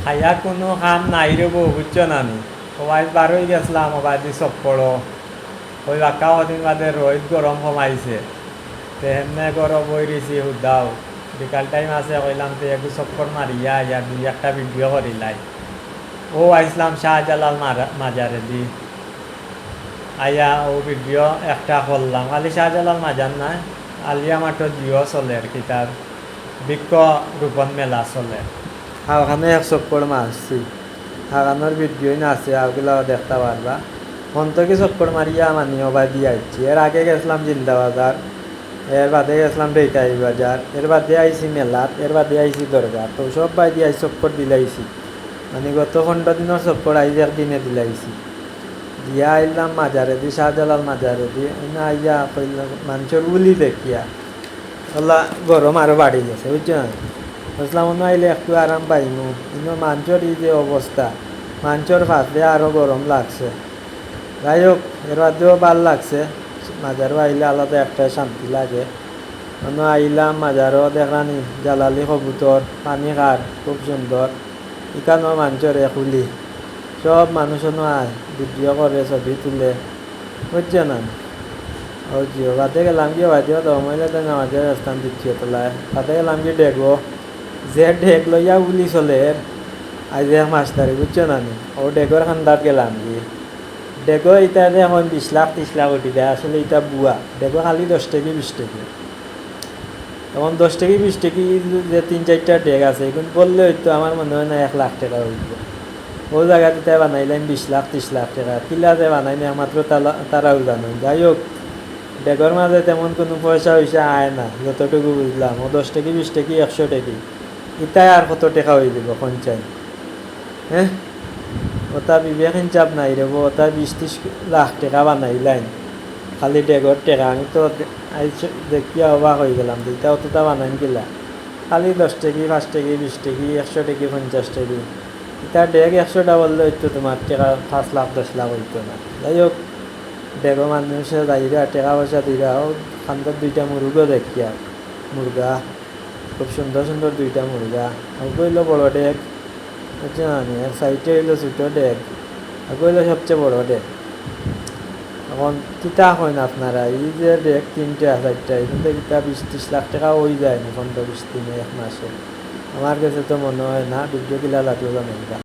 খাইয়া কোনো কাম নাই রে বউ, বুঝছো না নি? সবাই বারোই গেছিলাম মোবাইল দিয়ে চক পড়ো, ওই বাক্কা কদিন বাদে রোদ গরম কমাইছে, তে এমনি গরম বই রয়েছি হুদাও। বিকাল টাইম আছে, কইলাম তো একটু চক্কর মারিয়া ইয়া দুই একটা ভিডিও করিলাই। ও আইসলাম শাহজালাল মাজারে দি, আইয়া ও ভিডিও একটা করলাম। খালি শাহজালাল মাজার নাই, আলিয়া মাঠত জিও চলে আর কি, তার বৃক্ষ রোপণ মেলা চলে। ওখানে এক চক্কর মারছি, হারানোর ভিডিও না আছে, ওগুলাও দেখতে পারবা। মন্তকে চক্কর মারিয়া মানিও বা দিয়ে আইছি। এর আগে গেছিলাম জিন্দা বাজার, এর বাদে গেছিলাম বেতাই বাজার, এর বাদে আইছি মেলাত, এর বাদে আইছি দরগা। তো সব বাই দিয়ে চক্কর দিলাইছি, মানে গত 15 দিনের চক্কর আইজ একদিনে দিলাইছি। দিয়া আইলাম মাজারে দি, শাহজালাল মাজারে দি। না আইয়া কইলাম মানুষের উলি দেখিয়া ওলা গরম আরো বাড়ি গেছে, বুঝছো না? বুঝলাম অন্য আইলে একটু আরাম পাইমু, কিন্তু মানুষের এই যে অবস্থা, মানুষের ফাঁসলে আরো গরম লাগছে। যাই হোক, এর বাদেও ভাল লাগছে। মাজারও আইলে আলাদা একটা শান্তি লাগে। অন্য আইলাম মাজারও দেখলানি জালালি কবুতর, পানি খার খুব সুন্দর। এখানেও মানুষের একুলি, সব মানুষও আয় ভিডিও করে, ছবি তুলে, বুঝছো না? ও জিও বাদে গেলাম গিয়ে বাদিও তো মহিলা তো নামাজের স্থান দ্বিতীয় তলায়, বাদে গেলাম গিয়ে ডেগো, যে ডেক লইয়া উলি চলে আজ এক মাস্টারি, বুঝছো না? ও ডেগোর খান্দাত গেলাম গিয়ে। ডেগো এটা এখন 20 লাখ 30 লাখ উঠি দেয়, আসলে এটা বুয়া। ডেগো খালি 10 টাকি 20 টাকি, এখন 10 টাকি 20 টাকি যে 3-4টা ডেগ আছে, এখন বললে হয়তো আমার মনে হয় না 1 লাখ টাকা হইব। ও জায়গাতে তাই বানাইলেন 20 লাখ 30 লাখ টাকা, কিলা যে বানাইনি একমাত্র তারাও জানেন। যাই হোক, ডেগর মাঝে তেমন কোনো পয়সা হইসা আয় না, যতটুকু বুঝলাম। ও 10 টাকি 20 টাকি 100 টাকি, ইতাই আর কত টাকা হয়ে দিব পঞ্চায়েত? হ্যাঁ, ওটা বিবেকহীন চাপ নাই রে, ওটা 20-30 লাখ টাকা বানাইলেন খালি ডেগর টাকা। আমি তো দেখিয়া অবাক হয়ে গেলাম, এটা অতটা বানাইন কিলা? খালি 10 টাকি 5 টাকি 20 টাকি 100 টাকি 50 টাকি, এটা ডেগ 100টা বললে হইতো তোমার টাকা 5 লাখ 10 লাখ হইতো না। যাই হোক, ডেগো মানুষের যাইরা টাকা পয়সা দিরা ও খান্দার 2টা মুরগও দেখিয়া, মুরগা খুব সুন্দর সুন্দর 2টা মুরগা। ওগো হইলো বড় ডেগ, বুঝছো না? এক সাইডে হইলো ছোটো ডেগ, ওগো হইলো সবচেয়ে বড় ডেগ। এখন কিতা হয় আপনারা, এই যে ডেগ 3টা 4টা, এখান থেকে কিতা 20-30 লাখ টাকা হয়ে যায় না 15-20 দিনে, 1 মাসে? আমার কাছে তো মনে হয় না। ভিডিও কিলা লাগলো জানেন।